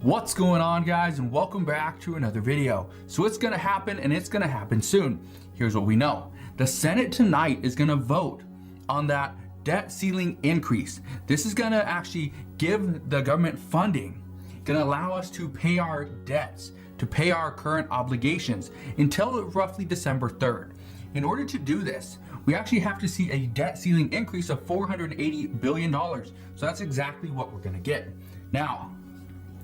What's going on, guys, and welcome back to another video. So it's gonna happen, and it's gonna happen soon. Here's what we know. The Senate tonight is gonna vote on that debt ceiling increase. This is gonna actually give the government funding, gonna allow us to pay our debts, to pay our current obligations until roughly December 3rd. In order to do this, we actually have to see a debt ceiling increase of $480 billion. So that's exactly what we're gonna get. Now,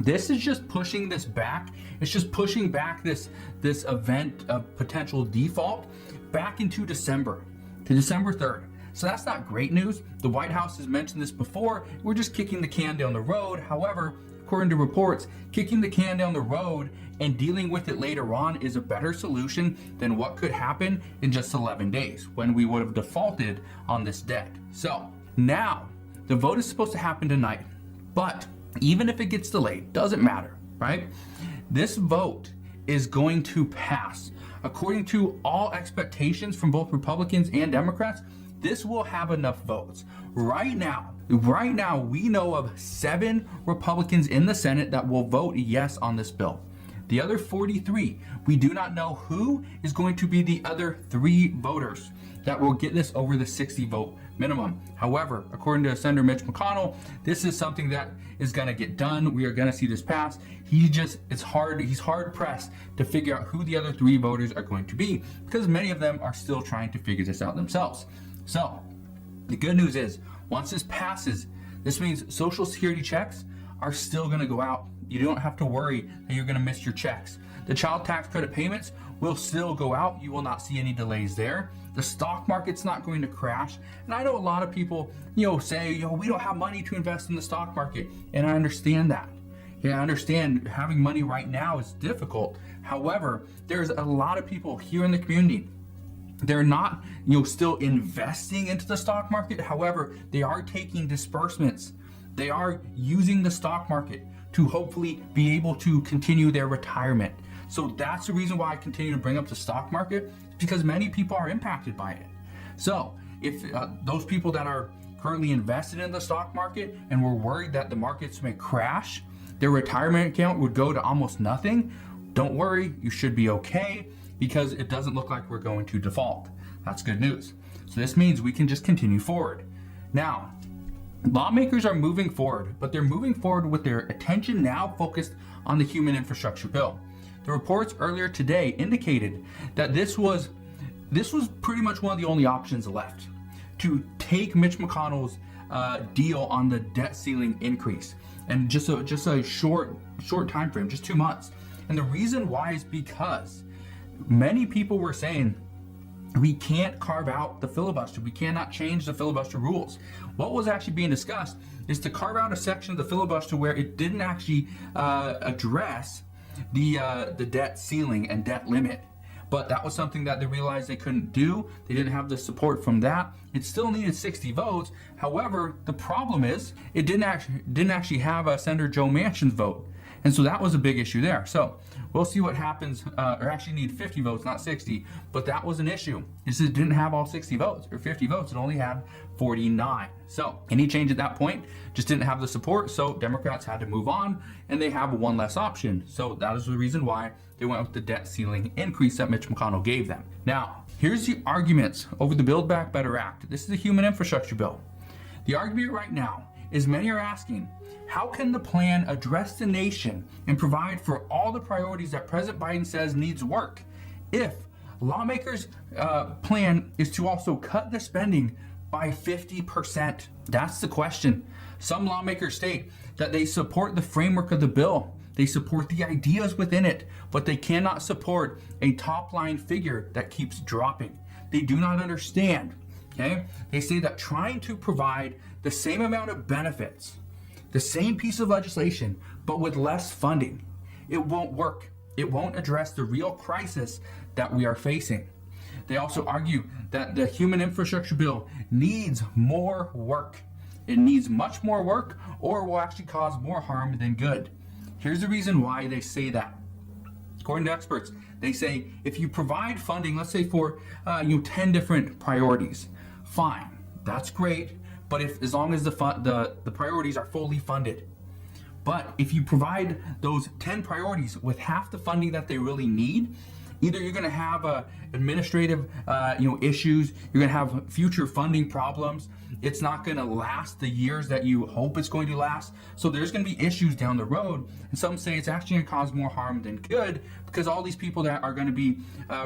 this is just pushing this back. It's just pushing back this event of potential default back into December, to December 3rd. So that's not great news. The White House has mentioned this before. We're just kicking the can down the road. However, according to reports, kicking the can down the road and dealing with it later on is a better solution than what could happen in just 11 days when we would have defaulted on this debt. So now the vote is supposed to happen tonight, but even if it gets delayed, doesn't matter, right? This vote is going to pass. According to all expectations from both Republicans and Democrats, this will have enough votes. Right now, we know of 7 Republicans in the Senate that will vote yes on this bill. The other 43, we do not know who is going to be the other 3 voters that will get this over the 60 vote minimum. However, according to Senator Mitch McConnell, this is something that is going to get done. We are going to see this pass. He's hard pressed to figure out who the other 3 voters are going to be because many of them are still trying to figure this out themselves. So the good news is once this passes, this means Social Security checks are still going to go out. You don't have to worry that you're going to miss your checks. The child tax credit payments will still go out. You will not see any delays there. The stock market's not going to crash. And I know a lot of people, say, we don't have money to invest in the stock market. And I understand that. Yeah, I understand having money right now is difficult. However, there's a lot of people here in the community. They're not, still investing into the stock market. However, they are taking disbursements. They are using the stock market to hopefully be able to continue their retirement. So that's the reason why I continue to bring up the stock market, because many people are impacted by it. So if those people that are currently invested in the stock market and were worried that the markets may crash, their retirement account would go to almost nothing, don't worry, you should be okay, because it doesn't look like we're going to default. That's good news. So this means we can just continue forward. Now, lawmakers are moving forward, but they're moving forward with their attention now focused on the human infrastructure bill. The reports earlier today indicated that this was pretty much one of the only options left to take Mitch McConnell's deal on the debt ceiling increase, and just a short time frame, just 2 months. And the reason why is because many people were saying we can't carve out the filibuster. We cannot change the filibuster rules. What was actually being discussed is to carve out a section of the filibuster where it didn't actually address the debt ceiling and debt limit. But that was something that they realized they couldn't do. They didn't have the support from that. It still needed 60 votes. However, the problem is it didn't actually have Senator Joe Manchin's vote. And so that was a big issue there. So we'll see what happens, or actually need 50 votes, not 60, but that was an issue. It didn't have all 60 votes or 50 votes. It only had 49. So any change at that point just didn't have the support. So Democrats had to move on, and they have one less option. So that is the reason why they went with the debt ceiling increase that Mitch McConnell gave them. Now, here's the arguments over the Build Back Better Act. This is the human infrastructure bill. The argument right now is many are asking, how can the plan address the nation and provide for all the priorities that President Biden says needs work if lawmakers' plan is to also cut the spending by 50%? That's the question. Some lawmakers state that they support the framework of the bill. They support the ideas within it, but they cannot support a top-line figure that keeps dropping. They do not understand. Okay? They say that trying to provide the same amount of benefits, the same piece of legislation, but with less funding, it won't work. It won't address the real crisis that we are facing. They also argue that the human infrastructure bill needs more work. It needs much more work, or will actually cause more harm than good. Here's the reason why they say that. According to experts, they say if you provide funding, let's say for 10 different priorities, fine, that's great. But as long as the priorities are fully funded. But if you provide those 10 priorities with half the funding that they really need, either you're going to have administrative issues, you're going to have future funding problems, it's not going to last the years that you hope it's going to last. So there's going to be issues down the road, and some say it's actually going to cause more harm than good, because all these people that are going to be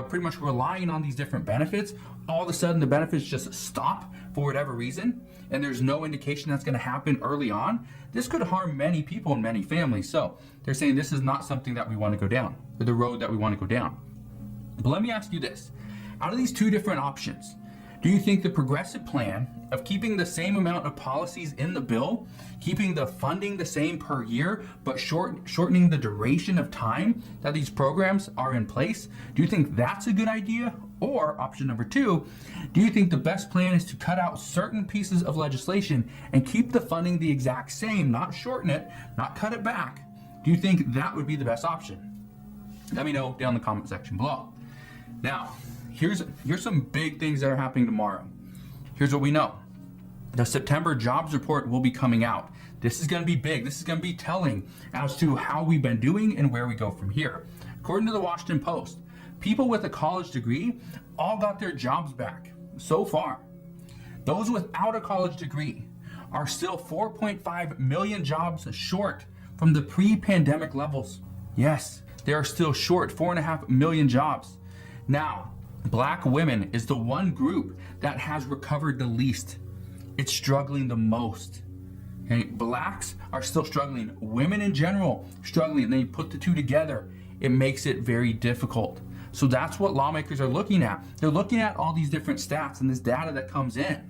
pretty much relying on these different benefits, all of a sudden the benefits just stop for whatever reason, and there's no indication that's going to happen early on. This could harm many people and many families. So they're saying this is not something that we want to go down, or the road that we want to go down. But let me ask you this. Out of these two different options, do you think the progressive plan of keeping the same amount of policies in the bill, keeping the funding the same per year, but shortening the duration of time that these programs are in place, do you think that's a good idea? Or option number two, do you think the best plan is to cut out certain pieces of legislation and keep the funding the exact same, not shorten it, not cut it back? Do you think that would be the best option? Let me know down in the comment section below. Now, here's some big things that are happening tomorrow. Here's what we know. The September jobs report will be coming out. This is going to be big. This is going to be telling as to how we've been doing and where we go from here. According to the Washington Post, people with a college degree all got their jobs back so far. Those without a college degree are still 4.5 million jobs short from the pre-pandemic levels. Yes, they are still short 4.5 million jobs. Now, Black women is the one group that has recovered the least. It's struggling the most. Okay? Blacks are still struggling. Women in general struggling. And then you put the two together, it makes it very difficult. So that's what lawmakers are looking at. They're looking at all these different stats and this data that comes in.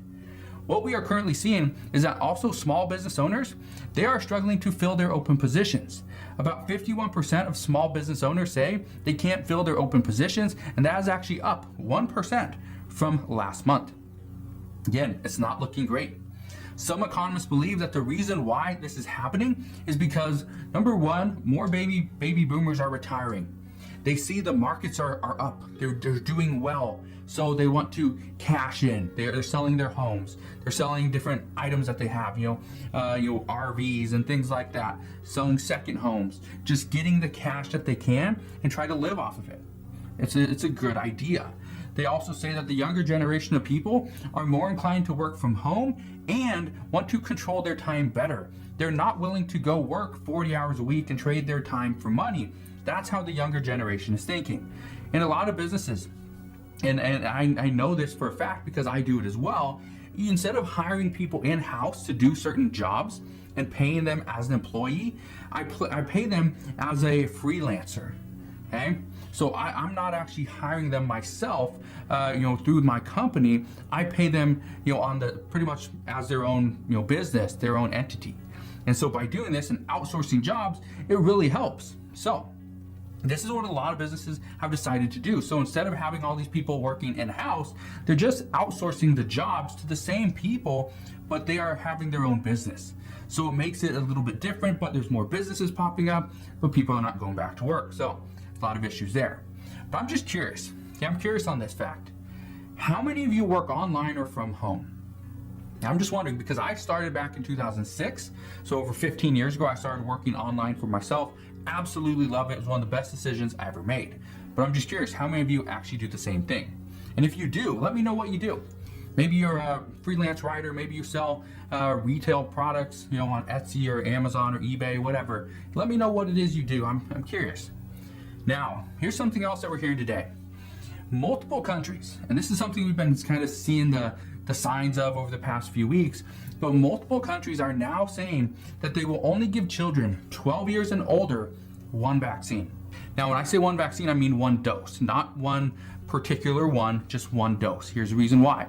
What we are currently seeing is that also small business owners, they are struggling to fill their open positions. About 51% of small business owners say they can't fill their open positions, and that is actually up 1% from last month. Again, it's not looking great. Some economists believe that the reason why this is happening is because, number one, more baby boomers are retiring. They see the markets are up, they're doing well, so they want to cash in. They're selling their homes, they're selling different items that they have, RVs and things like that, selling second homes, just getting the cash that they can and try to live off of it. It's a good idea. They also say that the younger generation of people are more inclined to work from home and want to control their time better. They're not willing to go work 40 hours a week and trade their time for money. That's how the younger generation is thinking. In a lot of businesses, and I know this for a fact because I do it as well, instead of hiring people in-house to do certain jobs and paying them as an employee, I pay them as a freelancer. Okay? So I'm not actually hiring them myself, through my company. I pay them, on the pretty much as their own, business, their own entity. And so by doing this and outsourcing jobs, it really helps. So this is what a lot of businesses have decided to do. So instead of having all these people working in-house, they're just outsourcing the jobs to the same people, but they are having their own business. So it makes it a little bit different, but there's more businesses popping up, but people are not going back to work. So a lot of issues there. But I'm just curious. Okay, I'm curious on this fact. How many of you work online or from home? Now, I'm just wondering because I started back in 2006. So over 15 years ago, I started working online for myself. Absolutely love it. It was one of the best decisions I ever made. But I'm just curious, how many of you actually do the same thing? And if you do, let me know what you do. Maybe you're a freelance writer, maybe you sell retail products, on Etsy or Amazon or eBay, whatever. Let me know what it is you do. I'm curious. Now, here's something else that we're hearing today. Multiple countries, and this is something we've been kind of seeing the signs of over the past few weeks, but multiple countries are now saying that they will only give children 12 years and older one vaccine. Now, when I say one vaccine, I mean one dose, not one particular one, just one dose. Here's the reason why.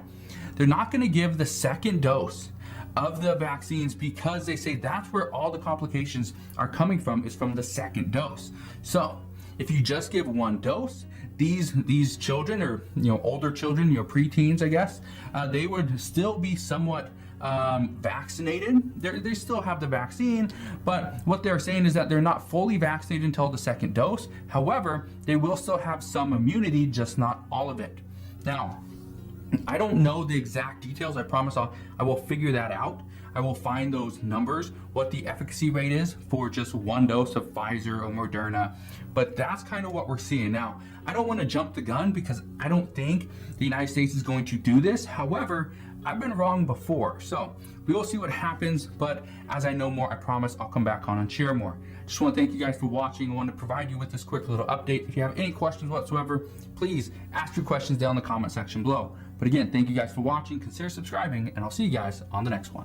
They're not going to give the second dose of the vaccines because they say that's where all the complications are coming from, is from the second dose. So if you just give one dose, these children, or older children, preteens, I guess, they would still be somewhat vaccinated. They still have the vaccine, but what they're saying is that they're not fully vaccinated until the second dose. However, they will still have some immunity, just not all of it. Now, I don't know the exact details. I promise I will figure that out. I will find those numbers, what the efficacy rate is for just one dose of Pfizer or Moderna. But that's kind of what we're seeing now. I don't want to jump the gun because I don't think the United States is going to do this. However, I've been wrong before. So we will see what happens. But as I know more, I promise I'll come back on and share more. Just want to thank you guys for watching. I want to provide you with this quick little update. If you have any questions whatsoever, please ask your questions down in the comment section below. But again, thank you guys for watching. Consider subscribing, and I'll see you guys on the next one.